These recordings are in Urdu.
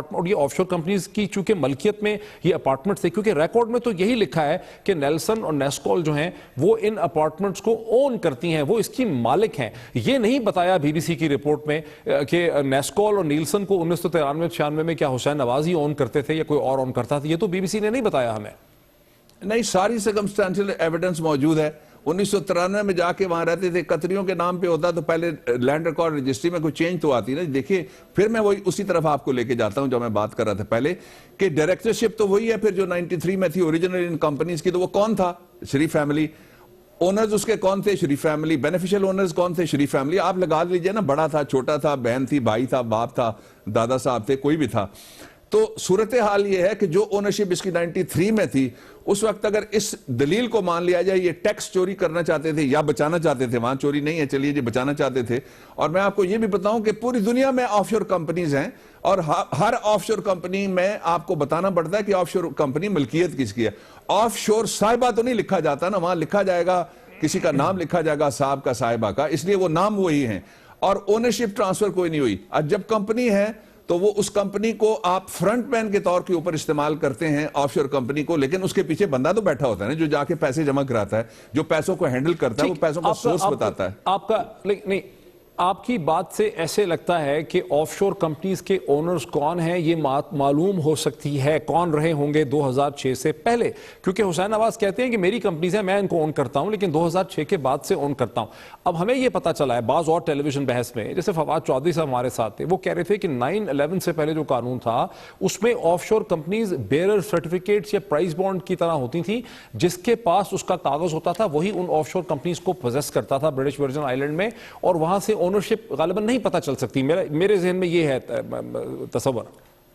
اپارٹمنٹ اور یہ آف شور کمپنیز کی چونکہ ملکیت میں یہ اپارٹمنٹ تھے, کیونکہ ریکارڈ میں تو یہی لکھا ہے کہ نیلسن اور نیسکول جو ہیں وہ ان اپارٹمنٹس کو اون کرتی ہیں, وہ اس کی مالک ہیں. یہ نہیں بتایا بی بی سی کی رپورٹ میں کہ نیسکول اور نیلسن کو 1993-96 میں کیا حسین نواز ہی اون کرتے تھے یا کوئی اور اون کرتا تھا, یہ تو بی بی سی نے نہیں بتایا ہمیں. نہیں, ساری سرکمسٹانشل ایویڈنس موجود ہے. 1993 میں جا کے وہاں رہتے تھے, قطریوں کے نام پہ ہوتا تو پہلے لینڈ ریکارڈ رجسٹری میں کوئی چینج تو آتی نا. دیکھیے پھر میں وہی اسی طرف آپ کو لے کے جاتا ہوں جو میں بات کر رہا تھا پہلے, کہ ڈائریکٹرشپ تو وہی ہے. پھر جو 93 میں تھی اوریجنل ان کمپنیز کی, تو وہ کون تھا؟ شریف فیملی. اونرز اس کے کون تھے؟ شریف فیملی. بینیفیشل اونرز کون تھے؟ شریف فیملی. آپ لگا لیجئے نا, بڑا تھا, چھوٹا تھا, بہن تھی, بھائی تھا, باپ تھا, دادا صاحب تھے, کوئی بھی تھا. تو صورتحال یہ ہے کہ جو اونرشپ اس کی 93 میں تھی, اس وقت اگر اس دلیل کو مان لیا جائے یہ ٹیکس چوری کرنا چاہتے تھے یا بچانا چاہتے تھے, وہاں چوری نہیں ہے, چلیے جی بچانا چاہتے تھے. اور میں آپ کو یہ بھی بتاؤں کہ پوری دنیا میں آف شور کمپنیز ہیں, اور ہر آف شور کمپنی میں آپ کو بتانا پڑتا ہے کہ آف شور کمپنی ملکیت کس کی ہے. آف شور صاحبہ تو نہیں لکھا جاتا نا, وہاں لکھا جائے گا, کسی کا نام لکھا جائے گا, صاحب کا, صاحبہ کا, اس لیے وہ نام وہی ہیں, اور اونرشپ ٹرانسفر کوئی نہیں ہوئی. جب کمپنی ہے تو وہ اس کمپنی کو آپ فرنٹ مین کے طور کے اوپر استعمال کرتے ہیں, آف شور کمپنی کو, لیکن اس کے پیچھے بندہ تو بیٹھا ہوتا ہے نا, جو جا کے پیسے جمع کراتا ہے, جو پیسوں کو ہینڈل کرتا ہے, وہ پیسوں کا سورس بتاتا ہے. آپ کا نہیں, آپ کی بات سے ایسے لگتا ہے کہ آف شور کمپنیز کے اونرز کون ہیں یہ معلوم ہو سکتی ہے, کون رہے ہوں گے 2006 سے پہلے, کیونکہ حسین نواز کہتے ہیں کہ میری کمپنیز ہیں, میں ان کو اون کرتا ہوں, لیکن 2006 کے بعد سے اون کرتا ہوں. اب ہمیں یہ پتا چلا ہے بعض اور ٹیلی ویژن بحث میں, جیسے فواد چودھری صاحب ہمارے ساتھ تھے, وہ کہہ رہے تھے کہ 9/11 سے پہلے جو قانون تھا اس میں آف شور کمپنیز بیئرر سرٹیفکیٹس یا پرائز بانڈ کی طرح ہوتی تھیں, جس کے پاس اس کا کاغذ ہوتا تھا وہی ان آف شور کمپنیز کو پوزیس کرتا تھا برٹش ورجن آئی لینڈ میں, اور وہاں سے اونرشپ غالباً نہیں پتہ چل سکتی. میرے ذہن میں یہ ہے تصور.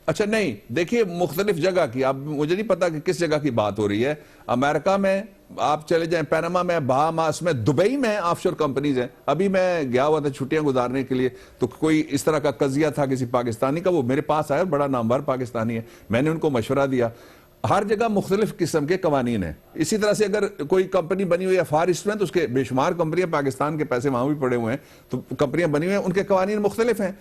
اچھا نہیں, دیکھیے مختلف جگہ کی, اب مجھے نہیں پتا کہ کس جگہ کی بات ہو رہی ہے. امریکہ میں آپ چلے جائیں, پیناما میں, بہاماس میں, دبئی میں آف شور کمپنیز ہیں. ابھی میں گیا ہوا تھا چھٹیاں گزارنے کے لیے, تو کوئی اس طرح کا قضیہ تھا کسی پاکستانی کا, وہ میرے پاس آیا, بڑا نامور پاکستانی ہے, میں نے ان کو مشورہ دیا. ہر جگہ مختلف قسم کے قوانین ہیں. اسی طرح سے اگر کوئی کمپنی بنی ہوئی ہے فار ایسٹ میں, تو اس کے بے شمار کمپنیاں, پاکستان کے پیسے وہاں بھی پڑے ہوئے ہیں, تو کمپنیاں بنی ہوئی ہیں, ان کے قوانین مختلف ہیں.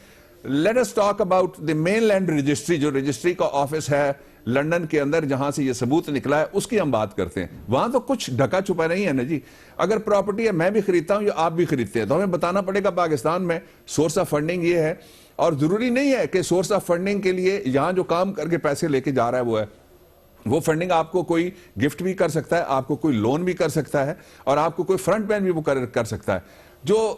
Let us talk about the mainland registry, جو رجسٹری کا آفس ہے لنڈن کے اندر, جہاں سے یہ ثبوت نکلا ہے, اس کی ہم بات کرتے ہیں. وہاں تو کچھ ڈھکا چھپا نہیں ہے نا جی. اگر پراپرٹی ہے, میں بھی خریدتا ہوں یا آپ بھی خریدتے ہیں, تو ہمیں بتانا پڑے گا پاکستان میں سورس آف فنڈنگ یہ ہے. اور ضروری نہیں ہے کہ سورس آف فنڈنگ کے لیے یہاں جو کام کر کے پیسے لے کے جا رہا ہے وہ ہے. وہ فنڈنگ آپ کو کوئی گفٹ بھی کر سکتا ہے, آپ کو کوئی لون بھی کر سکتا ہے, اور آپ کو کوئی فرنٹ مین بھی مقرر کر سکتا ہے. جو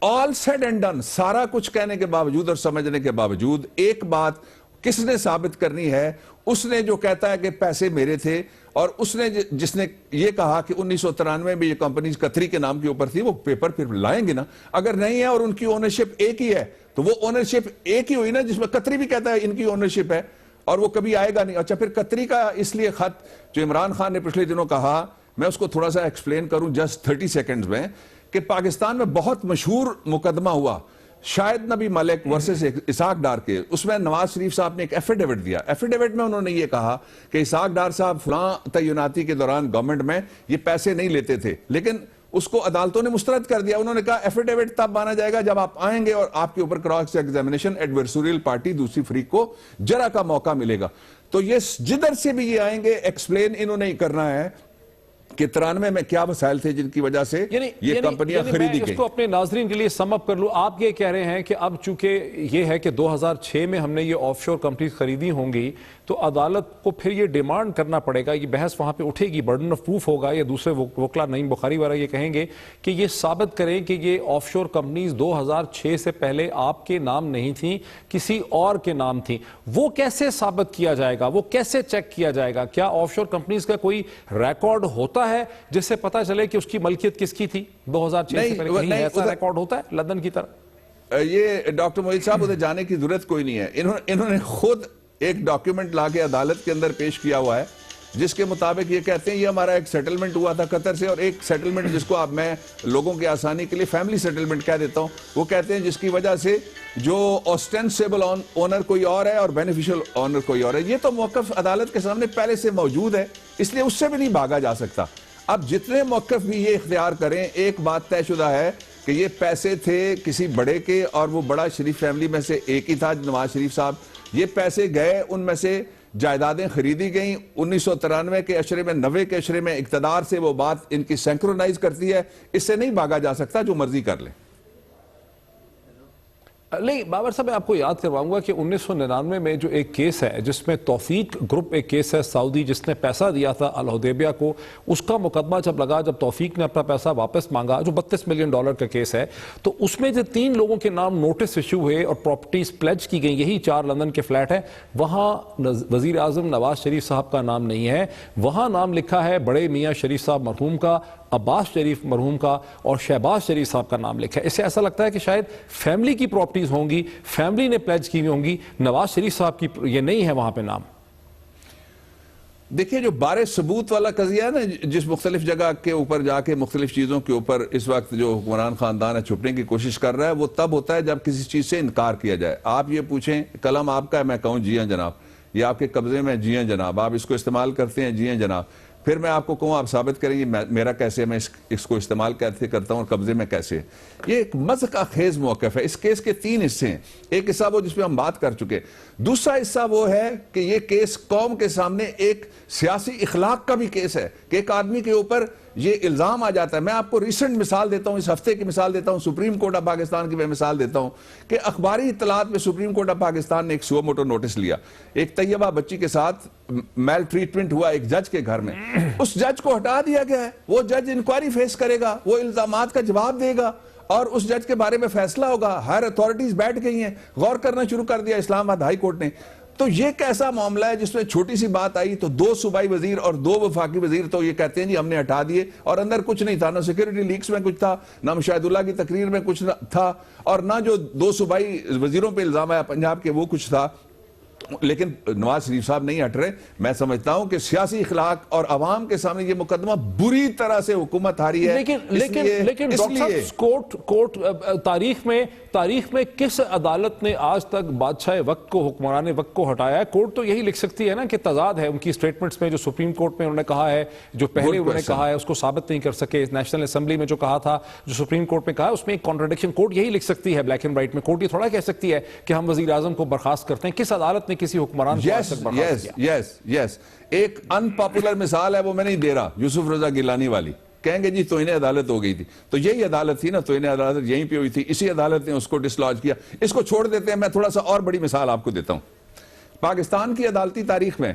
all said and done, سارا کچھ کہنے کے باوجود اور سمجھنے کے باوجود, ایک بات کس نے ثابت کرنی ہے؟ اس نے جو کہتا ہے کہ پیسے میرے تھے, اور اس نے جس نے یہ کہا کہ 1993 میں یہ کمپنیز قطری کے نام کے اوپر تھی, وہ پیپر پھر لائیں گے نا. اگر نہیں ہے اور ان کی اونرشپ ایک ہی ہے, تو وہ اونرشپ ایک ہی ہوئی نا, جس میں قطری بھی کہتا ہے ان کی اونرشپ ہے, اور وہ کبھی آئے گا نہیں. اچھا, پھر قطری کا اس لیے خط جو عمران خان نے پچھلے دنوں کہا, میں اس کو تھوڑا سا ایکسپلین کروں جسٹ 30 سیکنڈز میں, کہ پاکستان میں بہت مشہور مقدمہ ہوا شاہد نبی ملک ورسس اسحاق ڈار کے. اس میں نواز شریف صاحب نے ایک ایفیڈیوٹ دیا. ایفیڈیوٹ میں انہوں نے یہ کہا کہ اسحاق ڈار صاحب فلاں تعیناتی کے دوران گورنمنٹ میں یہ پیسے نہیں لیتے تھے, لیکن اس کو عدالتوں نے مسترد کر دیا. انہوں نے کہا ایفیڈیوٹ تب مانا جائے گا جب آپ آئیں گے اور آپ کے اوپر کراس ایگزامینیشن ایڈورسوریل پارٹی دوسری فریق کو جرا کا موقع ملے گا. تو یہ جدھر سے بھی یہ آئیں گے, ایکسپلین انہوں نے کرنا ہے کہ 93 میں کیا مسائل تھے جن کی وجہ سے یہ کمپنیاں خریدی گئیں. اس کو اپنے ناظرین کے لیے سم اپ کر لوں. آپ یہ کہہ رہے ہیں کہ اب چونکہ یہ ہے کہ 2006 میں ہم نے یہ آف شور کمپنیز خریدی ہوں گی, تو عدالت کو پھر یہ ڈیمانڈ کرنا پڑے گا, یہ بحث وہاں پہ اٹھے گی, برڈن آف پروف ہوگا, یا دوسرے وکلا نعیم بخاری وغیرہ یہ کہیں گے کہ یہ ثابت کریں کہ یہ آف شور کمپنیز 2006 سے پہلے آپ کے نام نہیں تھیں, کسی اور کے نام تھیں. وہ کیسے ثابت کیا جائے گا, وہ کیسے چیک کیا جائے گا؟ کیا آف شور کمپنیز کا کوئی ریکارڈ ہوتا ہے جس سے پتہ چلے کہ اس کی ملکیت کس کی تھی 2006 سے پہلے؟ کہیں ایسا ریکارڈ ہوتا ہے لندن کی طرح؟ یہ ڈاکٹر موحید صاحب ادھر جانے کی ضرورت کوئی نہیں ہے. انہوں نے خود ایک ڈاکیومنٹ لا کے عدالت کے اندر پیش کیا ہوا ہے, جس کے مطابق یہ کہتے ہیں یہ ہمارا ایک سیٹلمنٹ ہوا تھا قطر سے, اور ایک سیٹلمنٹ جس کو اب میں لوگوں کے آسانی کے لیے فیملی سیٹلمنٹ کہہ دیتا ہوں, وہ کہتے ہیں جس کی وجہ سے جو اوسٹینسیبل اونر کوئی اور ہے اور بینیفیشل اونر کوئی اور ہے. یہ تو موقف عدالت کے سامنے پہلے سے موجود ہے, اس لیے اس سے بھی نہیں بھاگا جا سکتا. اب جتنے موقف بھی یہ اختیار کریں, ایک بات طے شدہ ہے کہ یہ پیسے تھے کسی بڑے کے, اور وہ بڑا شریف فیملی میں سے ایک ہی تھا, نواز شریف صاحب, یہ پیسے گئے، ان میں سے جائیدادیں خریدی گئیں 1993 کے اشرے میں، 90 کے اشرے میں، اقتدار سے وہ بات ان کی سینکرونائز کرتی ہے، اس سے نہیں بھاگا جا سکتا، جو مرضی کر لیں۔ نہیں بابر صاحب، میں آپ کو یاد کرواؤں گا کہ 1999 میں جو ایک کیس ہے جس میں توفیق گروپ ایک کیس ہے سعودی جس نے پیسہ دیا تھا الحدیبیہ کو، اس کا مقدمہ جب لگا، جب توفیق نے اپنا پیسہ واپس مانگا، جو $32 ملین کا کیس ہے، تو اس میں جو 3 لوگوں کے نام نوٹس ایشو ہوئے اور پراپرٹیز پلیج کی گئی، یہی 4 لندن کے فلیٹ ہیں، وہاں وزیر اعظم نواز شریف صاحب کا نام نہیں ہے، وہاں نام لکھا ہے بڑے میاں شریف صاحب مرحوم کا، عباس شریف مرحوم کا اور شہباز شریف صاحب کا نام لکھا ہے۔ اس سے ایسا لگتا ہے کہ شاید فیملی کی پراپرٹیز ہوں گی، فیملی نے پلیج کی ہوں گی، نواز شریف صاحب کی یہ نہیں ہے وہاں پہ نام۔ دیکھیں جو بارے ثبوت والا قضیہ ہے نا، جس مختلف جگہ کے اوپر جا کے مختلف چیزوں کے اوپر اس وقت جو حکمران خاندان ہے چھپنے کی کوشش کر رہا ہے، وہ تب ہوتا ہے جب کسی چیز سے انکار کیا جائے۔ آپ یہ پوچھیں قلم آپ کا ہے، میں کہوں جی ہاں جناب، یہ آپ کے قبضے میں، جی ہاں جناب، آپ اس کو استعمال کرتے ہیں، جی ہاں جناب، پھر میں آپ کو کہوں آپ ثابت کریں گے میرا کیسے، میں اس کو استعمال کیسے کرتا ہوں اور قبضے میں کیسے۔ یہ ایک مضحکہ خیز موقف ہے۔ اس کیس کے 3 حصے ہیں، ایک حصہ وہ جس پہ ہم بات کر چکے، دوسرا حصہ وہ ہے کہ یہ کیس قوم کے سامنے ایک سیاسی اخلاق کا بھی کیس ہے کہ ایک آدمی کے اوپر یہ الزام آ جاتا ہے۔ میں آپ کو ریسنٹ مثال دیتا ہوں، اس ہفتے کی مثال دیتا ہوں، سپریم کورٹ آف پاکستان کی میں مثال دیتا ہوں کہ اخباری اطلاعات میں سپریم کورٹ آف پاکستان نے ایک سو موٹو نوٹس لیا، ایک طیبہ بچی کے ساتھ میل ٹریٹمنٹ ہوا ایک جج کے گھر میں، اس جج کو ہٹا دیا گیا ہے، وہ جج انکوائری فیس کرے گا، وہ الزامات کا جواب دے گا اور اس جج کے بارے میں فیصلہ ہوگا۔ ہائر اتھارٹیز بیٹھ گئی ہیں، غور کرنا شروع کر دیا اسلام آباد ہائی کورٹ نے۔ تو یہ کیسا معاملہ ہے جس میں چھوٹی سی بات آئی تو 2 صوبائی وزیر اور 2 وفاقی وزیر تو یہ کہتے ہیں جی ہم نے ہٹا دیے، اور اندر کچھ نہیں تھا، نہ سیکیورٹی لیکس میں کچھ تھا، نہ مشاہد اللہ کی تقریر میں کچھ تھا، اور نہ جو 2 صوبائی وزیروں پہ الزام آیا پنجاب کے وہ کچھ تھا۔ لیکن نواز شریف صاحب نہیں ہٹ رہے۔ میں سمجھتا ہوں کہ سیاسی اخلاق اور عوام کے سامنے یہ مقدمہ بری طرح سے حکومت ہاری ہے۔ لیکن ڈاکٹر صاحب کورٹ تاریخ میں کس عدالت نے آج تک بادشاہ وقت کو، حکمران وقت کو ہٹایا ہے؟ کورٹ تو یہی لکھ سکتی ہے نا کہ تضاد ہے ان کی سٹیٹمنٹس میں، جو سپریم کورٹ میں انہوں نے کہا ہے، جو پہلے انہوں نے کہا ہے اس کو ثابت نہیں کر سکے، نیشنل اسمبلی میں جو کہا تھا، جو سپریم کورٹ میں کہا ہے، اس میں ایک کانٹرڈکشن کورٹ یہی لکھ سکتی ہے بلیک اینڈ وائٹ میں۔ کورٹ یہ تھوڑا کہہ سکتی ہے کہ ہم وزیر اعظم کو برخاست کرتے ہیں۔ کس عدالت نے کسی حکمران کو آج تک برخاست کیا؟ یس ایک ان پاپولر مثال ہے، وہ میں نہیں دے رہا، یوسف رضا گیلانی والی، کہیں گے جی تو انہیں عدالت ہو گئی تھی، تو یہی عدالت تھی نا، تو انہیں عدالت یہیں پہ ہوئی تھی، اسی عدالت نے اس کو ڈسلوج کیا۔ اس کو چھوڑ دیتے ہیں، میں تھوڑا سا اور بڑی مثال آپ کو دیتا ہوں۔ پاکستان کی عدالتی تاریخ میں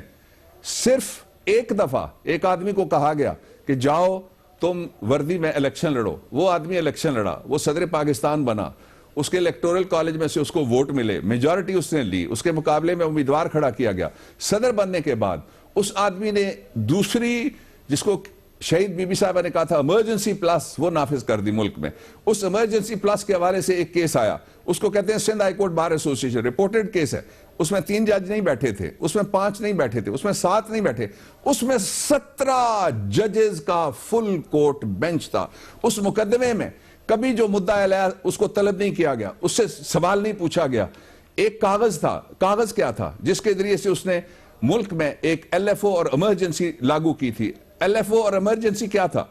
صرف ایک دفعہ ایک آدمی کو کہا گیا کہ جاؤ تم وردی میں الیکشن لڑو، وہ آدمی الیکشن لڑا، وہ صدر پاکستان بنا، اس کے الیکٹورل کالج میں سے اس کو ووٹ ملے، میجورٹی اس نے لی، اس کے مقابلے میں امیدوار کھڑا کیا گیا۔ صدر بننے کے بعد اس آدمی نے دوسری، جس کو شہید بی بی صاحبہ نے کہا تھا ایمرجنسی پلس، وہ نافذ کر دی ملک میں۔ اس ایمرجنسی پلس کے حوالے سے ایک کیس آیا، اس کو کہتے ہیں سندھ ہائی کورٹ بار ایسوسی ایشن، رپورٹڈ کیس ہے۔ اس میں 3 جج نہیں بیٹھے تھے، اس میں 5 نہیں بیٹھے تھے، اس میں 7 نہیں بیٹھے، اس میں 17 ججز کا فل کورٹ بینچ تھا۔ اس مقدمے میں کبھی جو مدعا علیہ اس کو طلب نہیں کیا گیا، اس سے سوال نہیں پوچھا گیا۔ ایک کاغذ تھا، کاغذ کیا تھا جس کے ذریعے سے اس نے ملک میں ایک ایل ایف او اور ایمرجنسی لاگو کی تھی۔ ایل ایف او اور ایمرجنسی کیا تھا؟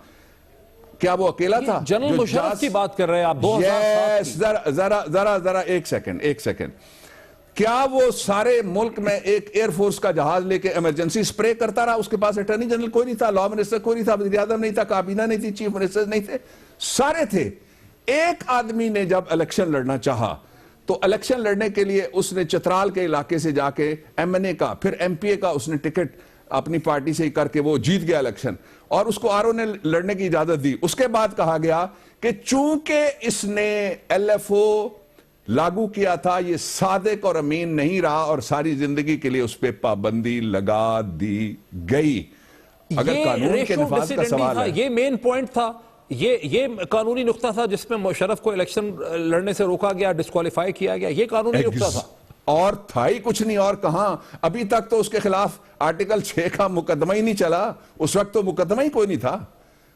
کیا وہ اکیلا تھا؟ جنرل مشرف کی بات کر رہے ہیں آپ، 2007 ذرا ایک سیکنڈ، کیا وہ سارے ملک میں ایک ایئر فورس کا جہاز لے کے ایمرجنسی سپرے کرتا رہا؟ اس کے پاس اٹارنی جنرل کوئی نہیں تھا، لا منسٹر کوئی نہیں تھا، وزیر اعظم نہیں تھا، کابینہ نہیں تھی، چیف منسٹر نہیں تھے، سارے تھے۔ ایک آدمی نے جب الیکشن لڑنا چاہا تو الیکشن لڑنے کے لیے اس نے چترال کے علاقے سے جا کے ایم این اے کا، پھر ایم پی اے کا اس نے ٹکٹ اپنی پارٹی سے ہی کر کے وہ جیت گیا الیکشن، اور اس کو آر او نے لڑنے کی اجازت دی۔ اس کے بعد کہا گیا کہ چونکہ اس نے ایل ایف او لاگو کیا تھا، یہ صادق اور امین نہیں رہا، اور ساری زندگی کے لیے اس پہ پابندی لگا دی گئی۔ اگر قانون کے نفاذ کا سوال ہے، یہ مین پوائنٹ تھا، یہ قانونی نقطہ تھا جس میں مشرف کو الیکشن لڑنے سے روکا گیا، ڈسکوالیفائی کیا گیا، یہ قانونی نقطہ تھا۔ اور تھا ہی کچھ نہیں، اور کہاں؟ ابھی تک تو اس کے خلاف آرٹیکل 6 کا مقدمہ ہی نہیں چلا، اس وقت تو مقدمہ ہی کوئی نہیں تھا،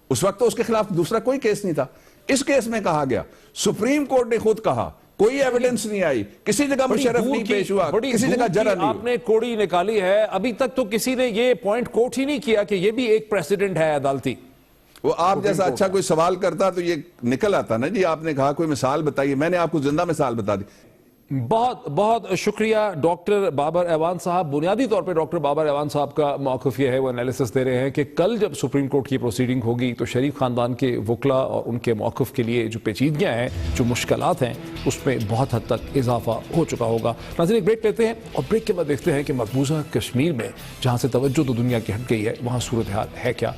اس وقت تو اس کے خلاف دوسرا کوئی کیس نہیں تھا۔ اس کیس میں کہا گیا، سپریم کورٹ نے خود کہا، کوئی ایویڈنس نہیں آئی، کسی جگہ مشرف نہیں پیش ہوا، کسی جگہ جرا نہیں، آپ نے کوڑی نکالی ہے، ابھی تک تو کسی نے یہ پوائنٹ کوٹ ہی نہیں کیا کہ یہ بھی ایک پریسیڈنٹ ہے عدالتی۔ وہ آپ جیسا اچھا کوئی سوال کرتا تو یہ نکل آتا نا جی، آپ نے کہا کوئی مثال بتائیے، میں نے آپ کو زندہ مثال بتا دی۔ بہت بہت شکریہ ڈاکٹر بابر ایوان صاحب. بنیادی طور پہ ڈاکٹر بابر ایوان صاحب کا موقف یہ ہے, وہ انالیسس دے رہے ہیں کہ کل جب سپریم کورٹ کی پروسیڈنگ ہوگی تو شریف خاندان کے وکلا اور ان کے موقف کے لیے جو پیچیدگیاں ہیں, جو مشکلات ہیں, اس میں بہت حد تک اضافہ ہو چکا ہوگا. ناظرین ایک بریک لیتے ہیں اور بریک کے بعد دیکھتے ہیں کہ مقبوضہ کشمیر میں جہاں سے توجہ تو دنیا کی ہٹ گئی ہے, وہاں صورتحال ہے کیا.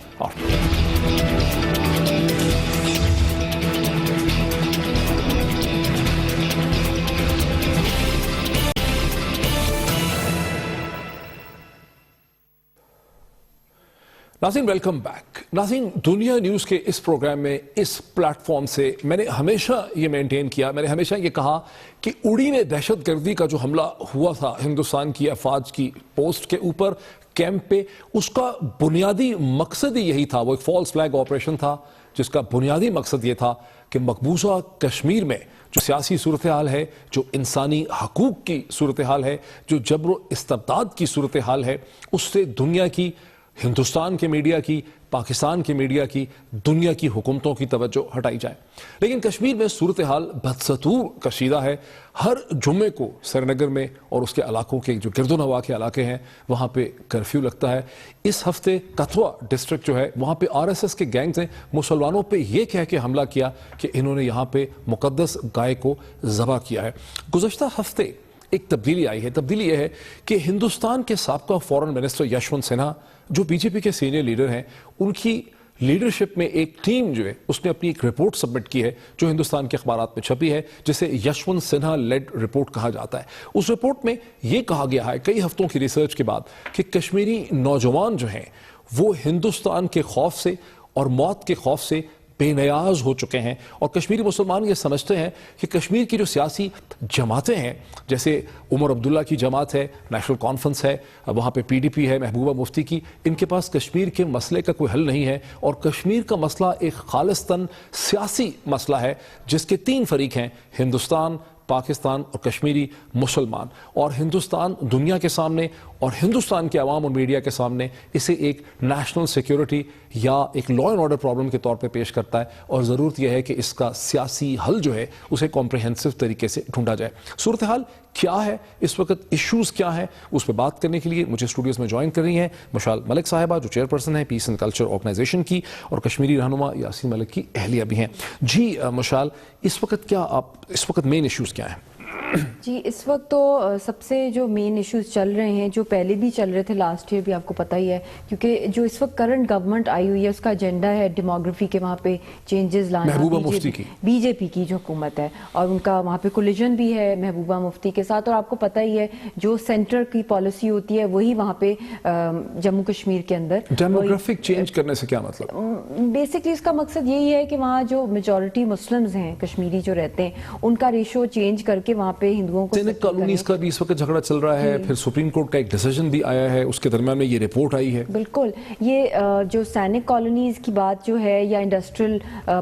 ناظرین ویلکم بیک. ناظرین دنیا نیوز کے اس پروگرام میں, اس پلیٹ فارم سے میں نے ہمیشہ یہ مینٹین کیا, میں نے ہمیشہ یہ کہا کہ اڑی میں دہشت گردی کا جو حملہ ہوا تھا ہندوستان کی افواج کی پوسٹ کے اوپر, کیمپ پہ, اس کا بنیادی مقصد ہی یہی تھا. وہ ایک فالس فلیگ آپریشن تھا جس کا بنیادی مقصد یہ تھا کہ مقبوضہ کشمیر میں جو سیاسی صورتحال ہے, جو انسانی حقوق کی صورتحال ہے, جو جبر و استبداد کی صورتحال ہے, اس سے دنیا کی, ہندوستان کے میڈیا کی, پاکستان کے میڈیا کی, دنیا کی حکومتوں کی توجہ ہٹائی جائے. لیکن کشمیر میں صورتحال بدستور کشیدہ ہے. ہر جمعے کو سری نگر میں اور اس کے علاقوں کے جو گرد و نواح کے علاقے ہیں وہاں پہ کرفیو لگتا ہے. اس ہفتے کتھوا ڈسٹرکٹ جو ہے وہاں پہ RSS کے گینگز ہیں مسلمانوں پہ یہ کہہ کے حملہ کیا کہ انہوں نے یہاں پہ مقدس گائے کو ذبح کیا ہے. گزشتہ ہفتے ایک تبدیلی آئی ہے. تبدیلی یہ ہے کہ ہندوستان کے سابقہ فورن منسٹر یشونت سنہا جو BJP کے سینئر لیڈر ہیں, ان کی لیڈرشپ میں ایک ٹیم جو ہے اس نے اپنی ایک رپورٹ سبمٹ کی ہے جو ہندوستان کے اخبارات میں چھپی ہے, جسے یشونت سنہا لیڈ رپورٹ کہا جاتا ہے. اس رپورٹ میں یہ کہا گیا ہے کئی ہفتوں کی ریسرچ کے بعد کہ کشمیری نوجوان جو ہیں وہ ہندوستان کے خوف سے اور موت کے خوف سے بے نیاز ہو چکے ہیں. اور کشمیری مسلمان یہ سمجھتے ہیں کہ کشمیر کی جو سیاسی جماعتیں ہیں, جیسے عمر عبداللہ کی جماعت ہے, نیشنل کانفرنس ہے, وہاں پہ PDP ہے محبوبہ مفتی کی, ان کے پاس کشمیر کے مسئلے کا کوئی حل نہیں ہے. اور کشمیر کا مسئلہ ایک خالصتاً سیاسی مسئلہ ہے جس کے 3 فریق ہیں, ہندوستان, پاکستان اور کشمیری مسلمان. اور ہندوستان دنیا کے سامنے اور ہندوستان کے عوام اور میڈیا کے سامنے اسے ایک نیشنل سیکیورٹی یا ایک لا اینڈ آرڈر پرابلم کے طور پہ پیش کرتا ہے, اور ضرورت یہ ہے کہ اس کا سیاسی حل جو ہے اسے کمپریہنسو طریقے سے ڈھونڈا جائے. صورتحال کیا ہے اس وقت, ایشوز کیا ہیں, اس پہ بات کرنے کے لیے مجھے اسٹوڈیوز میں جوائن کر رہی ہیں مشال ملک صاحبہ جو چیئرپرسن ہیں پیس اینڈ کلچر آرگنائزیشن کی, اور کشمیری رہنما یاسین ملک کی اہلیہ بھی ہیں. جی مشال, اس وقت مین ایشوز کیا ہیں؟ جی اس وقت تو سب سے جو مین ایشوز چل رہے ہیں, جو پہلے بھی چل رہے تھے لاسٹ ایئر بھی, آپ کو پتہ ہی ہے, کیونکہ جو اس وقت کرنٹ گورنمنٹ آئی ہوئی ہے اس کا ایجنڈا ہے ڈیموگرافی کے, وہاں پہ چینجز لانا. محبوبہ مفتی کی BJP کی جو حکومت ہے, اور ان کا وہاں پہ کولیجن بھی ہے محبوبہ مفتی کے ساتھ. اور آپ کو پتہ ہی ہے جو سینٹر کی پالیسی ہوتی ہے وہی وہاں پہ جموں کشمیر کے اندر. ڈیموگرافک چینج کرنے سے کیا مطلب؟ بیسکلی اس کا مقصد یہی ہے کہ وہاں جو میجورٹی مسلمز ہیں کشمیری جو رہتے ہیں ان کا ریشو چینج کر کے وہاں پہ ہندوؤں کو سینک کالونیز کا بھی اس وقت جھگڑا چل رہا ہے, پھر سپریم کورٹ کا ایک ڈیسیژن بھی آیا ہے, اس کے درمیان میں یہ رپورٹ آئی ہے. بالکل, یہ جو سینک کالونیز کی بات جو ہے یا انڈسٹریل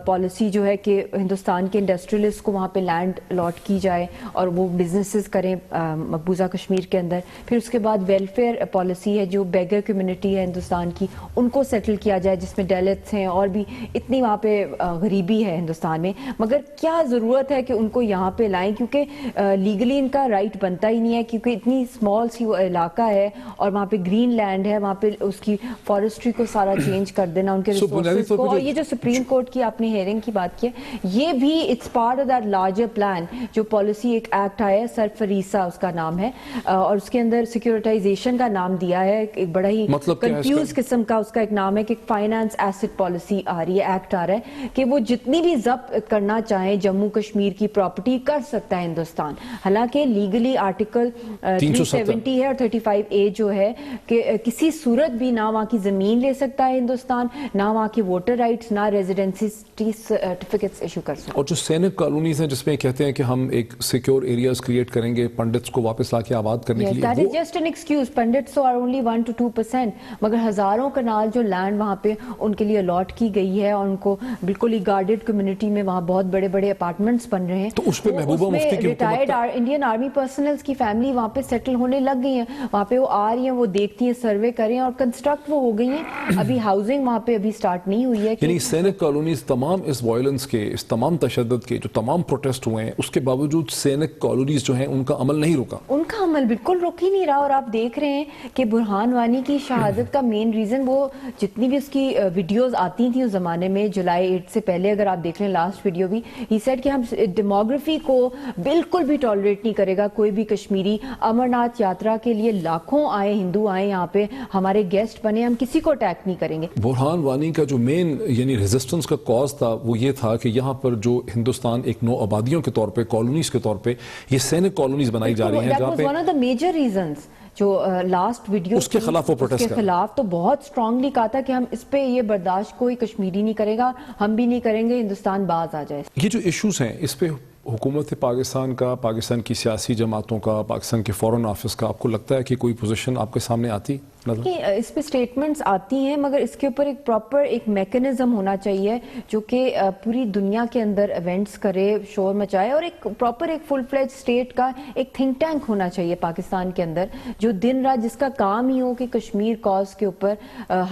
پالیسی جو ہے کہ ہندوستان کے انڈسٹریلسٹ کو وہاں پہ لینڈ لاٹ کی جائے اور وہ بزنسز کریں مقبوضہ کشمیر کے اندر. پھر اس کے بعد ویلفیئر پالیسی ہے, جو بیگر کمیونٹی ہے ہندوستان کی ان کو سیٹل کیا جائے, جس میں ڈیلٹس ہیں اور بھی اتنی وہاں پہ غریبی ہے ہندوستان میں. مگر کیا ضرورت ہے کہ ان کو یہاں پہ لائیں, کیونکہ لیگلی ان کا رائٹ بنتا ہی نہیں ہے, کیونکہ اتنی اسمال سی وہ علاقہ ہے اور وہاں پہ گرین لینڈ ہے, وہاں پہ اس کی فارسٹری کو سارا چینج کر دینا ان کے ریسورسز کو. اور یہ جو سپریم کورٹ کی آپ نے ہیئرنگ کی بات کی ہے, یہ بھی it's part of that larger plan. جو پالیسی ایک ایکٹ آیا ہے سرفریسا اس کا نام ہے, اور اس کے اندر سیکورٹائزیشن کا نام دیا ہے, ایک بڑا ہی کنفیوز قسم کا اس کا ایک نام ہے کہ فائنانس ایسٹ پالیسی آ رہی ہے, ایکٹ آ رہا ہے کہ وہ جتنی بھی ضبط کرنا چاہیں جموں کشمیر کی پراپرٹی کر سکتا ہے ہندوستان. حالانکہ لیگلی آرٹیکل 370 ہے اور 35A جو ہے کہ کسی صورت بھی نہ وہاں کی زمین لے سکتا ہے ہندوستان, نہ وہاں کی ووٹر رائٹس, نہ ریزیڈنسی سرٹیفکیٹس ایشو کر سکتا. اور جو سینک کالونیز ہیں جس میں کہتے ہیں کہ ہم ایک سیکیور ایریاز کریٹ کریں گے پنڈتس کو واپس لا کے آباد کرنے کے لیے, that is just an excuse. پنڈتس are only 1 to 2%, مگر ہزاروں کنال جو لینڈ وہاں پہ ان کے لیے الاٹ کی گئی ہے, اور ان کو بالکل ہی گارڈڈ کمیونٹی میں وہاں بہت بڑے بڑے اپارٹمنٹس بن رہے ہیں. تو اس پہ محبوبہ مفتی کی حکومت انڈین آرمی پرسنلز کی فیملی وہاں پہ سیٹل ہونے لگ گئی ہیں, وہاں پہ وہ آ رہی ہیں, وہ دیکھتی ہیں, سروے کر رہی ہیں اور کنسٹرکٹ وہ ہو گئی ہیں. ابھی ہاؤسنگ وہاں پہ ابھی سٹارٹ نہیں ہوئی ہے. یعنی سینک کالونیز تمام اس وائلنس کے, اس تمام تشدد کے جو تمام پروٹیسٹ ہوئے ہیں, اس کے باوجود سینک کالونیز جو ہیں ان کا عمل نہیں رکا. ان کا عمل بالکل رک ہی نہیں رہا. اور آپ دیکھ رہے ہیں کہ برہان وانی کی شہادت کا مین ریزن, وہ جتنی بھی اس کی ویڈیوز آتی تھیں اس زمانے میں جولائی 8 سے پہلے, اگر آپ دیکھ لیں لاسٹ ویڈیو بھی, ہی سیڈ کہ ہم ڈیموگرافی کو بالکل بھی ٹالریٹ نہیں کرے گا کوئی بھی کشمیری. امرناتھ یاترا کے لیے لاکھوں آئے, ہندو آئے یہاں پہ, ہمارے گیسٹ بنے, ہم کسی کو اٹیک نہیں کریں گے. برہان وانی کا جو مین یعنی ریزسٹنس کا کاز تھا وہ یہ تھا کہ یہاں پر جو ہندوستان ایک نو آبادیوں کے طور پہ, کالونیز کے طور پہ یہ سینک کالونیز بنائی جا رہی ہیں جہاں پہ one of the major reasons جو لاسٹ ویڈیو اس کے خلاف وہ پروٹیسٹ کے خلاف تو بہت اسٹرانگلی کہا تھا کہ ہم اس پہ یہ برداشت کوئی کشمیری نہیں کرے گا, ہم بھی نہیں کریں گے, ہندوستان باز آ جائے. یہ جو ایشوز ہیں اس پہ حکومت پاکستان کا, پاکستان کی سیاسی جماعتوں کا, پاکستان کے فورن آفس کا, آپ کو لگتا ہے کہ کوئی پوزیشن آپ کے سامنے آتی نظر؟ اس پہ سٹیٹمنٹس آتی ہیں مگر اس کے اوپر ایک پراپر ایک میکنزم ہونا چاہیے جو کہ پوری دنیا کے اندر ایونٹس کرے, شور مچائے, اور ایک پراپر ایک فل فلیج اسٹیٹ کا ایک تھنک ٹینک ہونا چاہیے پاکستان کے اندر, جو دن رات جس کا کام ہی ہو کہ کشمیر کاز کے اوپر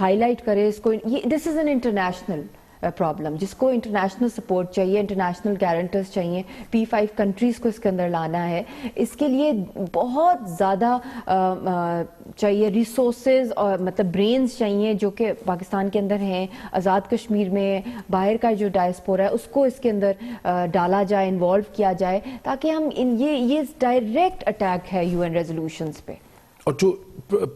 ہائی لائٹ کرے اس کو. دس از این انٹرنیشنل پرابلم جس کو انٹرنیشنل سپورٹ چاہیے, انٹرنیشنل گارنٹرز چاہیے, P5 کنٹریز کو اس کے اندر لانا ہے. اس کے لیے بہت زیادہ چاہیے ریسورسز اور مطلب برینز چاہیے جو کہ پاکستان کے اندر ہیں, آزاد کشمیر میں, باہر کا جو ڈائسپورا ہے اس کو اس کے اندر ڈالا جائے, انوالو کیا جائے, تاکہ ہم یہ ڈائریکٹ اٹیک ہے UN ریزولوشنز پہ. اور جو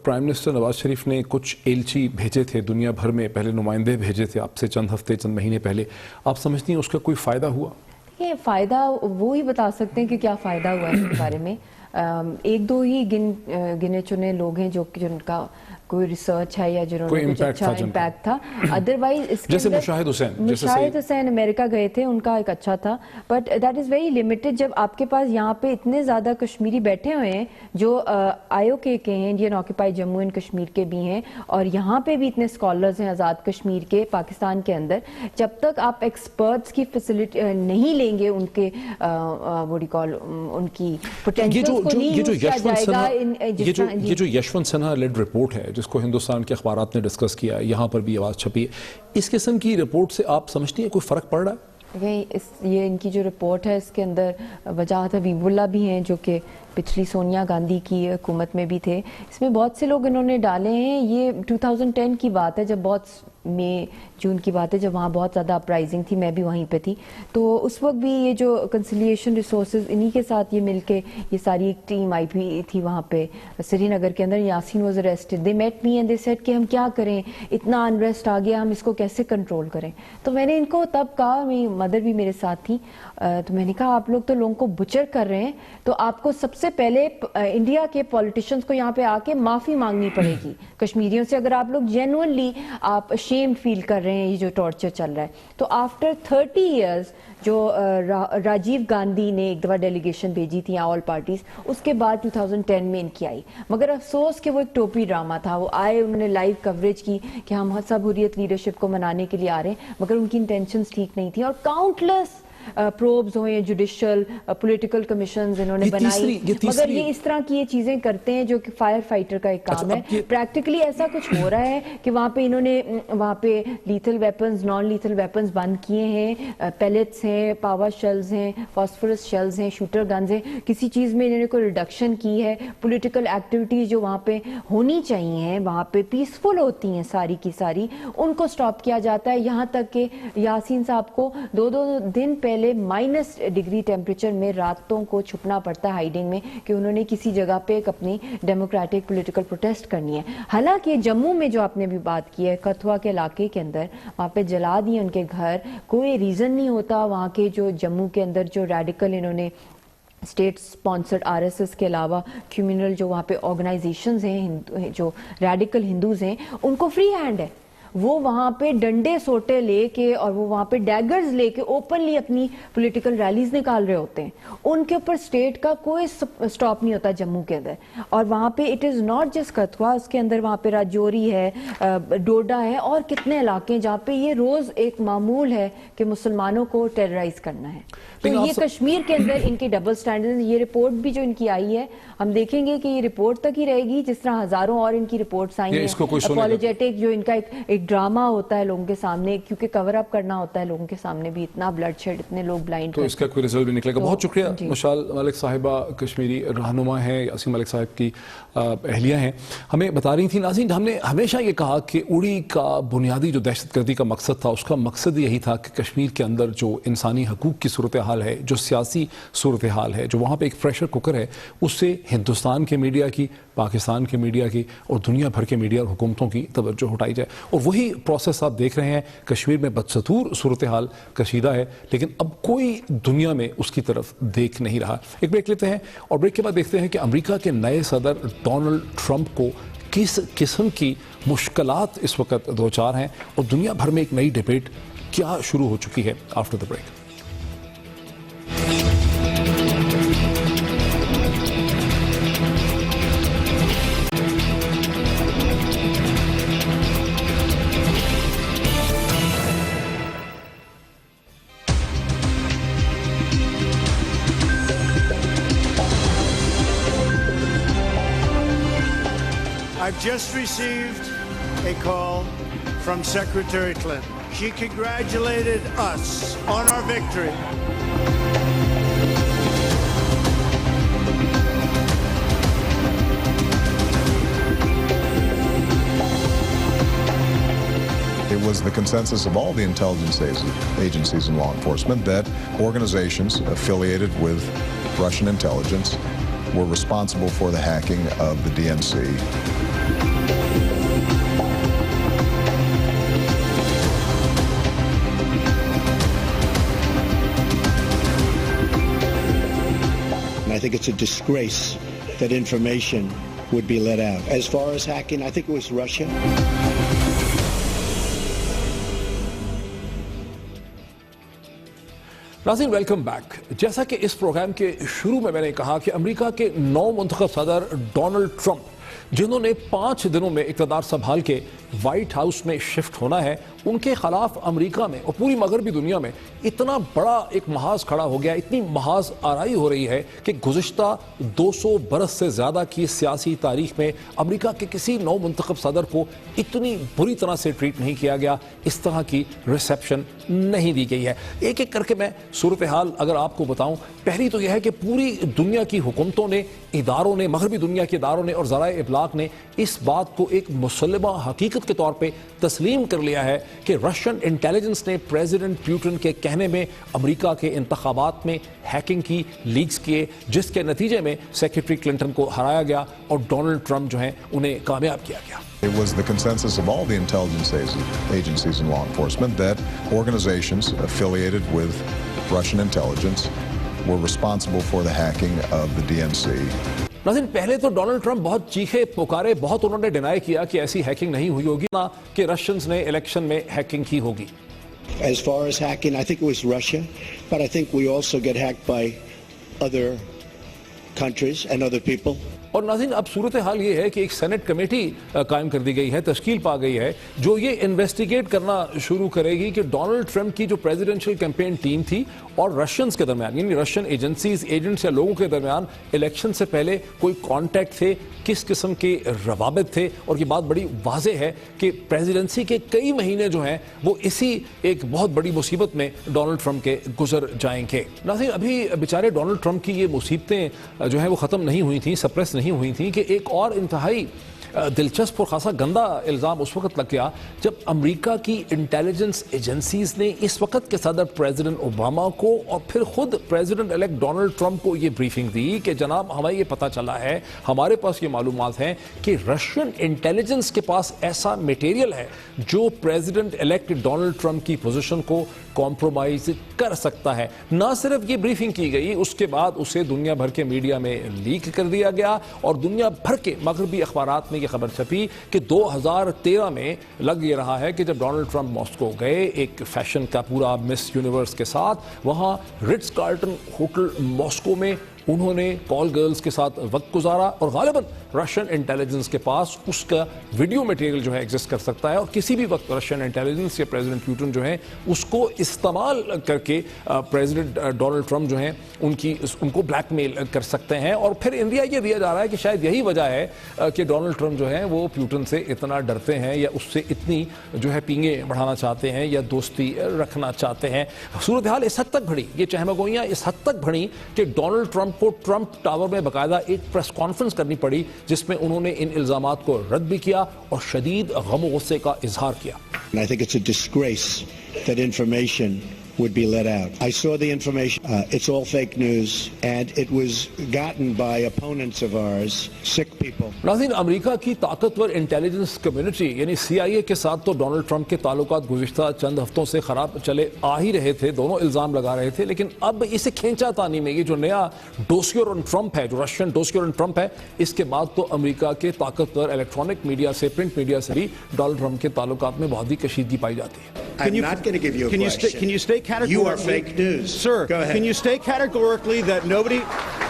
پرائم منسٹر نواز شریف نے کچھ ایلچی بھیجے تھے دنیا بھر میں, پہلے نمائندے بھیجے تھے آپ سے چند ہفتے چند مہینے پہلے, آپ سمجھتی ہیں اس کا کوئی فائدہ ہوا؟ یہ فائدہ وہ ہی بتا سکتے ہیں کہ کیا فائدہ ہوا ہے اس کے بارے میں. ایک دو ہی گنے چنے لوگ ہیں جو جن کا کوئی ریسرچ ہے یا جنہوں نے کچھ اچھا امپیکٹ تھا. ادروائز اس کے جیسے مشاہد حسین امریکہ گئے تھے, ان کا ایک اچھا تھا, but that is very limited. جب آپ کے پاس یہاں پہ اتنے زیادہ کشمیری بیٹھے ہوئے ہیں جو IOK کے ہیں, Indian occupy Jammu and Kashmir کے بھی ہیں, اور یہاں پہ بھی اتنے اسکالرز ہیں آزاد کشمیر کے پاکستان کے اندر, جب تک آپ ایکسپرٹس کی فیسلٹی نہیں لیں گے, ان کے ان کی پوٹینشیل کو نہیں یوز کیا جائے گا. یہ جو یشونت سنہا لیڈ رپورٹ ہے جس کو ہندوستان کے اخبارات نے ڈسکس کیا, یہاں پر بھی آواز چھپی ہے, اس قسم کی رپورٹ سے آپ سمجھتی ہیں کوئی فرق پڑ رہا ہے؟ یہ ان کی جو رپورٹ ہے اس کے اندر وجاہت حبیب اللہ بھی ہیں جو کہ پچھلی سونیا گاندھی کی حکومت میں بھی تھے. اس میں بہت سے لوگ انہوں نے ڈالے ہیں. یہ 2010 کی بات ہے, جب بہت مئی جون کی بات ہے, جب وہاں بہت زیادہ اپرائزنگ تھی, میں بھی وہیں پہ تھی. تو اس وقت بھی یہ جو کنسیلیشن ریسورسز انہی کے ساتھ یہ مل کے یہ ساری ایک ٹیم آئی بھی تھی وہاں پہ سری نگر کے اندر. Yasin was arrested, they met me and they said کہ ہم کیا کریں, اتنا انریسٹ آ گیا, ہم اس کو کیسے کنٹرول کریں. تو میں نے ان کو تب کہا, میری مدر بھی میرے ساتھ تھی, تو میں نے کہا آپ لوگ تو لوگوں کو بچر کر رہے ہیں, تو آپ کو سب سے پہلے انڈیا کے پولیٹیشینز کو یہاں پہ آ کے معافی مانگنی پڑے گی کشمیریوں سے, اگر آپ لوگ جینوئنلی آپ شیم فیل کر رہے ہیں یہ جو ٹارچر چل رہا ہے. تو آفٹر 30 ایئرز جو راجیو گاندھی نے ایک دفعہ ڈیلیگیشن بھیجی تھی آل پارٹیز, اس کے بعد 2010 میں ان کی آئی. مگر افسوس کہ وہ ایک ٹوپی ڈرامہ تھا. وہ آئے, انہوں نے لائیو کوریج کی کہ ہم سب حریت لیڈرشپ کو منانے کے لیے آ رہے ہیں, مگر ان کی انٹینشنز ٹھیک نہیں تھی. اور کاؤنٹلیس پروبز ہوئے, جوڈیشل پولیٹیکل کمیشنز انہوں نے بنائی, مگر یہ اس طرح کی یہ چیزیں کرتے ہیں جو کہ فائر فائٹر کا ایک کام ہے. پریکٹیکلی ایسا کچھ ہو رہا ہے کہ وہاں پہ انہوں نے وہاں پہ lethal weapons, non lethal weapons بند کیے ہیں, پیلٹس ہیں, پاور شیلز ہیں, فاسفورس شیلز ہیں, شوٹر گنز ہیں, کسی چیز میں انہوں نے کوئی ریڈکشن کی ہے. پولیٹیکل ایکٹیویٹیز جو وہاں پہ ہونی چاہیے, وہاں پہ پیسفل ہوتی ہیں ساری کی ساری, ان کو سٹاپ کیا جاتا ہے. یہاں تک کہ یاسین صاحب کو 2 دن پہلے -ڈگری ٹیمپریچر میں راتوں کو چھپنا پڑتا ہے ہائیڈنگ میں, کہ انہوں نے کسی جگہ پہ ایک اپنی ڈیموکریٹک پولیٹیکل پروٹیسٹ کرنی ہے. حالانکہ جموں میں جو آپ نے بھی بات کی ہے, کتھوا کے علاقے کے اندر, وہاں پہ جلا دیے ان کے گھر, کوئی ریزن نہیں ہوتا. وہاں کے جو جموں کے اندر جو ریڈیکل انہوں نے اسٹیٹ سپانسرڈ RSS کے علاوہ کمیونل جو وہاں پہ آرگنائزیشنز ہیں جو ریڈیکل ہندوز ہیں, ان کو فری ہینڈ ہے, وہ وہاں پہ ڈنڈے سوٹے لے کے اور وہ وہاں پہ ڈیگرز لے کے اوپنلی اپنی پولیٹیکل ریلیز نکال رہے ہوتے ہیں. ان کے اوپر اسٹیٹ کا کوئی سٹاپ نہیں ہوتا جموں کے اندر. اور وہاں پہ اٹ از ناٹ جسٹ کتھوا, اس کے اندر وہاں پہ راجوری ہے, ڈوڈا ہے اور کتنے علاقے ہیں جہاں پہ یہ روز ایک معمول ہے کہ مسلمانوں کو ٹیررائز کرنا ہے. تو یہ کشمیر کے اندر ان کی ڈبل سٹینڈرڈ, یہ رپورٹ بھی جو ان کی آئی ہے ہم دیکھیں گے کہ یہ رپورٹ تک ہی رہے گی جس طرح ہزاروں اور ان کی رپورٹس آئی ہیں. اپولوجیٹک جو ان کا ایک ڈرامہ ہوتا ہے لوگوں کے سامنے, کیونکہ کور اپ کرنا ہوتا ہے لوگوں کے سامنے بھی, اتنا بلڈ شیڈ, اتنے لوگ بلائنڈ, تو اس کا کوئی رزلٹ بھی نکلے گا. بہت شکریہ. مشال ملک صاحبہ کشمیری رہنما ہیں, یاسین ملک صاحب کی اہلیہ ہیں, ہمیں بتا رہی تھیں. ناظرین, ہم نے ہمیشہ یہ کہا کہ اڑی کا بنیادی جو دہشت گردی کا مقصد تھا, اس کا مقصد یہی تھا کہ کشمیر کے اندر جو انسانی حقوق کی صورتحال ہے, جو سیاسی صورتحال ہے, جو وہاں پہ ایک پریشر کوکر ہے, اس سے ہندوستان کے میڈیا کی, پاکستان کے میڈیا کی اور دنیا بھر کے میڈیا اور حکومتوں کی توجہ ہٹائی جائے. اور وہی پروسیس آپ دیکھ رہے ہیں. کشمیر میں بدستور صورتحال کشیدہ ہے, لیکن اب کوئی دنیا میں اس کی طرف دیکھ نہیں رہا. ایک بریک لیتے ہیں اور بریک کے بعد دیکھتے ہیں کہ امریکہ کے نئے صدر ڈونلڈ ٹرمپ کو کس قسم کی مشکلات اس وقت دوچار ہیں, اور دنیا بھر میں ایک نئی ڈیبیٹ کیا شروع ہو چکی ہے. After the break. I've just received a call from Secretary Clinton. She congratulated us on our victory. It was the consensus of all the intelligence agencies and law enforcement that organizations affiliated with Russian intelligence were responsible for the hacking of the DNC. And I think it's a disgrace that information would be let out. As far as hacking, I think it was Russia. ناظرین, ویلکم بیک. جیسا کہ اس پروگرام کے شروع میں نے کہا کہ امریکہ کے نو منتخب صدر ڈونلڈ ٹرمپ, جنہوں نے 5 دنوں میں اقتدار سنبھال کے وائٹ ہاؤس میں شفٹ ہونا ہے, ان کے خلاف امریکہ میں اور پوری مغربی دنیا میں اتنا بڑا ایک محاذ کھڑا ہو گیا, اتنی محاذ آرائی ہو رہی ہے کہ گزشتہ 200 برس سے زیادہ کی سیاسی تاریخ میں امریکہ کے کسی نو منتخب صدر کو اتنی بری طرح سے ٹریٹ نہیں کیا گیا, اس طرح کی ریسیپشن نہیں دی گئی ہے. ایک ایک کر کے میں صورتحال اگر آپ کو بتاؤں, پہلی تو یہ ہے کہ پوری دنیا کی حکومتوں نے, اداروں نے, مغربی دنیا کے اداروں نے اور ذرائع ابلاغ نے اس بات کو ایک مسلمہ حقیقت کے طور پہ تسلیم کر لیا ہے کہ رشین انٹیلیجنس نے پریزیڈنٹ پیوٹن کے کہنے میں امریکہ کے انتخابات میں ہیکنگ کی, لیکس کیے, جس کے نتیجے میں سیکرٹری کلنٹن کو ہرایا گیا اور ڈونلڈ ٹرمپ جو ہیں انہیں کامیاب کیا گیا. It was the consensus of all the intelligence agencies and law enforcement that organizations affiliated with Russian intelligence were responsible for the hacking of the DNC. ناظرین, پہلے تو ڈونلڈ ٹرمپ بہت چیخے پکارے, بہت انہوں نے ڈینائی کیا کہ ایسی ہیکنگ نہیں ہوئی ہوگی, نہ کہ رشینز نے الیکشن میں ہیکنگ کی ہوگی. As far as hacking, I think it was Russia, but I think we also get hacked by other countries and other people. اور ناظرین, اب صورتحال یہ ہے کہ ایک سینٹ کمیٹی قائم کر دی گئی ہے, تشکیل پا گئی ہے, جو یہ انویسٹیگیٹ کرنا شروع کرے گی کہ ڈونلڈ ٹرمپ کی جو پریزیڈنشیل کیمپین ٹیم تھی اور رشینز کے درمیان, یعنی رشین ایجنسیز, ایجنٹس یا لوگوں کے درمیان الیکشن سے پہلے کوئی کانٹیکٹ تھے, کس قسم کے روابط تھے. اور یہ بات بڑی واضح ہے کہ پریزیڈنسی کے کئی مہینے جو ہیں وہ اسی ایک بہت بڑی مصیبت میں ڈونلڈ ٹرمپ کے گزر جائیں گے. ناظرین, ابھی بیچارے ڈونلڈ ٹرمپ کی یہ مصیبتیں جو ہیں وہ ختم نہیں ہوئی تھیں, سپریس نہیں ہوئی تھیں, کہ ایک اور انتہائی دلچسپ اور خاصا گندا الزام اس وقت لگ گیا جب امریکہ کی انٹیلیجنس ایجنسیز نے اس وقت کے صدر پریزیڈنٹ اوباما کو اور پھر خود پریزیڈنٹ الیکٹ ڈونلڈ ٹرمپ کو یہ بریفنگ دی کہ جناب, ہمیں یہ پتہ چلا ہے, ہمارے پاس یہ معلومات ہیں کہ رشین انٹیلیجنس کے پاس ایسا میٹیریل ہے جو پریزیڈنٹ الیکٹ ڈونلڈ ٹرمپ کی پوزیشن کو کمپرومائز کر سکتا ہے. نہ صرف یہ بریفنگ کی گئی, اس کے بعد اسے دنیا بھر کے میڈیا میں لیک کر دیا گیا اور دنیا بھر کے مغربی اخبارات میں یہ خبر چھپی کہ 2013 میں لگ یہ رہا ہے کہ جب ڈونلڈ ٹرمپ ماسکو گئے ایک فیشن کا پورا مس یونیورس کے ساتھ، وہاں رٹز کارلٹن ہوٹل ماسکو میں انہوں نے کال گرلز کے ساتھ وقت گزارا، اور غالباً رشین انٹیلیجنس کے پاس اس کا ویڈیو میٹیریل جو ہے ایگزسٹ کر سکتا ہے، اور کسی بھی وقت رشین انٹیلیجنس یا پریزیڈنٹ پوٹن جو ہیں اس کو استعمال کر کے پریزیڈنٹ ڈونلڈ ٹرمپ جو ہیں ان کو بلیک میل کر سکتے ہیں۔ اور پھر اندیا یہ دیا جا رہا ہے کہ شاید یہی وجہ ہے کہ ڈونلڈ ٹرمپ جو ہیں وہ پیوٹن سے اتنا ڈرتے ہیں یا اس سے اتنی جو ہے پینگیں بڑھانا چاہتے ہیں یا دوستی رکھنا چاہتے ہیں۔ صورتحال اس حد تک بڑھی، یہ چہمگوئیاں اس حد تک بڑھی کہ ڈونلڈ ٹرمپ کو ٹرمپ ٹاور میں باقاعدہ ایک پریس کانفرنس کرنی پڑی جس میں انہوں نے ان الزامات کو رد بھی کیا اور شدید غم و غصے کا اظہار کیا۔ I think it's a disgrace that information would be let out. I saw the information. It's all fake news, and it was gotten by opponents of ours, sick people. ناظرین، امریکہ کی طاقتور انٹیلیجنس کمیونٹی یعنی CIA کے ساتھ تو ڈونلڈ ٹرمپ کے تعلقات گزشتہ چند ہفتوں سے خراب چلے آ ہی رہے تھے، دونوں الزام لگا رہے تھے، لیکن اب اسے کھینچا تانی میں یہ جو نیا ڈوسیور آن ٹرمپ ہے، جو رشین ڈوسیور آن ٹرمپ ہے، اس کے بعد تو امریکہ کے طاقتور الیکٹرانک میڈیا سے، پرنٹ میڈیا سے بھی ڈونلڈ ٹرمپ کے تعلقات میں بہت ہی کشیدگی پائی جاتی ہے۔ I'm not going to give you a question. Can you state categorically? You are fake news. Sir, go ahead. Can you state categorically that nobody...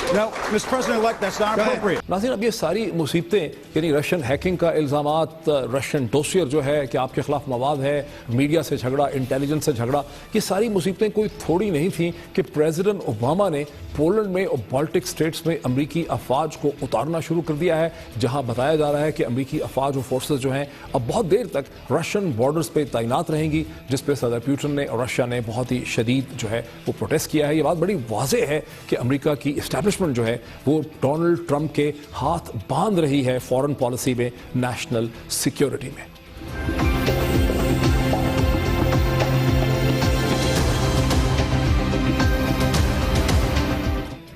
No, Mr. President-elect, that's not appropriate. ناظرین، اب یہ ساری مصیبتیں یعنی رشین ہیکنگ کا الزامات، رشین ڈوسیئر جو ہے کہ آپ کے خلاف مواد ہے، میڈیا سے جھگڑا، انٹیلیجنس سے جھگڑا، یہ ساری مصیبتیں کوئی تھوڑی نہیں تھیں کہ پریزیڈنٹ اوباما نے پولینڈ میں اور بالٹک سٹیٹس میں امریکی افواج کو اتارنا شروع کر دیا ہے، جہاں بتایا جا رہا ہے کہ امریکی افواج و فورسز جو ہیں اب بہت دیر تک رشین بارڈرز پہ تعینات رہیں گی، جس پہ صدر پیوٹن نے اور رشیا نے بہت ہی شدید جو ہے وہ پروٹیسٹ کیا ہے۔ یہ بات بڑی واضح ہے کہ امریکہ کی اسٹیبلشمنٹ جو ہے وہ ڈونلڈ ٹرمپ کے ہاتھ باندھ رہی ہے فورن پالیسی میں، نیشنل سیکیورٹی میں۔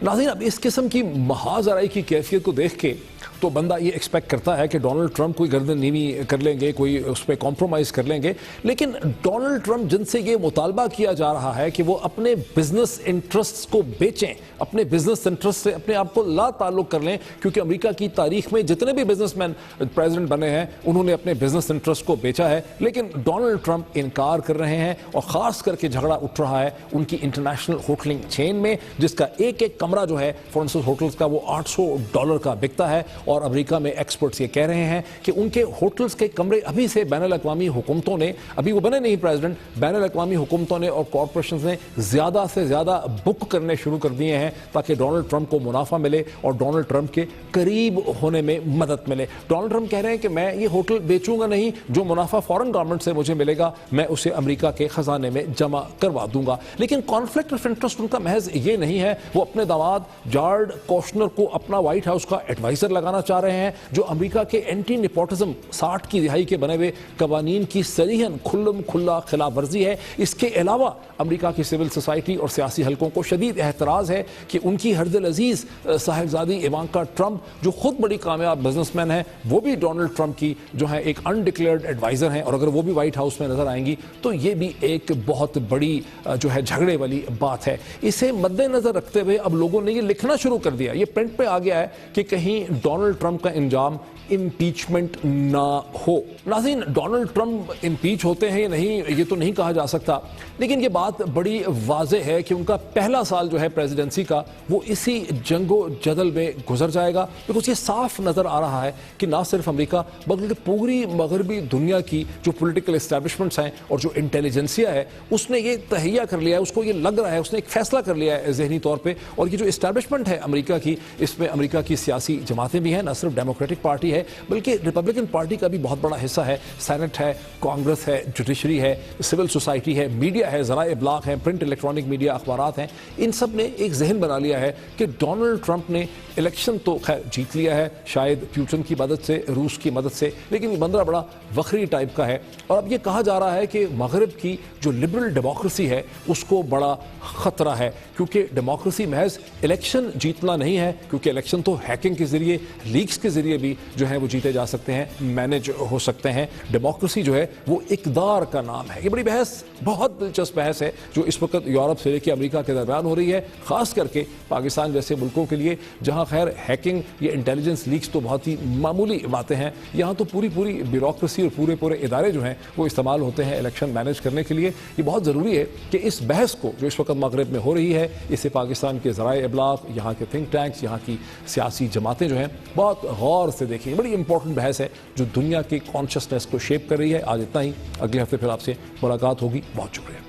ناظرین، اب اس قسم کی محاذ آرائی کی کیفیت کو دیکھ کے تو بندہ یہ ایکسپیکٹ کرتا ہے کہ ڈونلڈ ٹرمپ کوئی گردن نیوی کر لیں گے، کوئی اس پہ کمپرومائز کر لیں گے، لیکن ڈونلڈ ٹرمپ جن سے یہ مطالبہ کیا جا رہا ہے کہ وہ اپنے بزنس انٹرسٹس کو بیچیں، اپنے بزنس انٹرسٹ سے اپنے آپ کو لا تعلق کر لیں، کیونکہ امریکہ کی تاریخ میں جتنے بھی بزنس مین پریزیڈنٹ بنے ہیں انہوں نے اپنے بزنس انٹرسٹ کو بیچا ہے، لیکن ڈونلڈ ٹرمپ انکار کر رہے ہیں، اور خاص کر کے جھگڑا اٹھ رہا ہے ان کی انٹرنیشنل ہوٹلنگ چین میں، جس کا ایک ایک کمرہ جو ہے فار انسٹنس ہوٹلز کا وہ $800 کا بکتا ہے، اور امریکہ میں ایکسپرٹس یہ کہہ رہے ہیں کہ ان کے ہوٹلز کے کمرے ابھی سے بین الاقوامی حکومتوں نے، ابھی وہ بنے نہیں پریزیڈنٹ، بین الاقوامی حکومتوں نے اور کارپوریشنز نے زیادہ سے زیادہ بک کرنے شروع کر دیے ہیں تاکہ ڈونلڈ ٹرمپ کو منافع ملے اور ڈونلڈ ٹرمپ کے قریب ہونے میں مدد ملے۔ ڈونلڈ ٹرمپ کہہ رہے ہیں کہ میں یہ ہوٹل بیچوں گا نہیں، جو منافع فورن گورنمنٹ سے مجھے ملے گا میں اسے امریکہ کے خزانے میں جمع کروا دوں گا۔ لیکن کانفلکٹ آف انٹرسٹ ان کا محض یہ نہیں ہے، وہ اپنے داماد جارڈ کوشنر کو اپنا وائٹ ہاؤس کا ایڈوائزر لگانا چاہ رہے ہیں، جو امریکہ کے اینٹی نیپوٹزم 60 کی دہائی کے بنے ہوئے قوانین کی صریحاً کھلم کھلا خلاف ورزی ہے۔ اس کے علاوہ امریکہ کی سول سوسائٹی اور سیاسی حلقوں کو شدید اعتراض ہے کہ ان کی ہر دل عزیز صاحبزادی ایوانکا ٹرمپ جو خود بڑی کامیاب بزنس مین ہیں، وہ بھی ڈونلڈ ٹرمپ کی جو ہے ایک انڈکلیئرڈ ایڈوائزر ہیں، اور اگر وہ بھی وائٹ ہاؤس میں نظر آئیں گی تو یہ بھی ایک بہت بڑی جو ہے جھگڑے والی بات ہے۔ اسے مد نظر رکھتے ہوئے اب لوگوں نے یہ لکھنا شروع کر دیا، یہ پرنٹ پہ آ گیا ہے کہ کہیں ڈونلڈ ٹرمپ کا انجام امپیچمنٹ نہ ہو۔ ناظرین، ڈونلڈ ٹرمپ امپیچ ہوتے ہیں یا نہیں یہ تو نہیں کہا جا سکتا، لیکن یہ بات بڑی واضح ہے کہ ان کا پہلا سال جو ہے پریزیڈنسی کا وہ اسی جنگ و جدل میں گزر جائے گا، بیکاز یہ صاف نظر آ رہا ہے کہ نہ صرف امریکہ بلکہ پوری مغربی دنیا کی جو پولیٹیکل اسٹیبلشمنٹس ہیں اور جو انٹیلیجنسیا ہے اس نے یہ تہیہ کر لیا ہے، اس کو یہ لگ رہا ہے، اس نے ایک فیصلہ کر لیا ہے ذہنی طور پہ، اور یہ جو اسٹیبلشمنٹ ہے امریکہ کی، اس میں امریکہ کی سیاسی جماعتیں بھی ہیں، نہ صرف ڈیموکریٹک پارٹی ہے بلکہ ریپبلکن پارٹی کا بھی بہت بڑا حصہ ہے، سینٹ ہے، کانگریس ہے، جوڈیشری ہے، سول سوسائٹی ہے، میڈیا ہے، ذرائع ابلاغ ہیں، پرنٹ الیکٹرانک میڈیا اخبارات ہیں، ان سب نے ایک ذہن بنا لیا ہے کہ ڈونلڈ ٹرمپ نے الیکشن تو خیر جیت لیا ہے، شاید پیوٹن کی مدد سے، روس کی مدد سے، لیکن یہ بندہ بڑا وکھری ٹائپ کا ہے، اور اب یہ کہا جا رہا ہے کہ مغرب کی جو لبرل ڈیموکریسی ہے اس کو بڑا خطرہ ہے، کیونکہ ڈیموکریسی محض الیکشن جیتنا نہیں ہے، کیونکہ الیکشن تو ہیکنگ کے ذریعے لیکس کے ذریعے بھی جو ہے وہ جیتے جا سکتے ہیں, مینج ہو سکتے ہیں. ڈیموکریسی جو ہے وہ اقدار کا نام ہے. یہ بڑی بحث, بہت دلچسپ بحث ہے جو اس وقت یورپ سے لے کے امریکہ کے درمیان ہو رہی ہے, خاص کر کے پاکستان جیسے ملکوں کے لیے جہاں خیر ہیکنگ یا انٹیلیجنس لیکس تو بہت ہی معمولی باتیں ہیں. یہاں تو پوری بیوروکریسی اور پورے ادارے جو ہیں وہ استعمال ہوتے ہیں الیکشن مینج کرنے کے لیے. یہ بہت ضروری ہے کہ اس بحث کو جو اس وقت مغرب میں ہو رہی ہے, اسے پاکستان کے ذرائع ابلاغ, یہاں کے تھنک ٹینکس, یہاں کی سیاسی جماعتیں جو ہیں بہت غور سے دیکھیں. بڑی امپورٹنٹ بحث ہے جو دنیا کی کانشسنس کو شیپ کر رہی ہے. آج اتنا ہی, اگلے ہفتے پھر آپ سے ملاقات ہوگی. بہت شکریہ.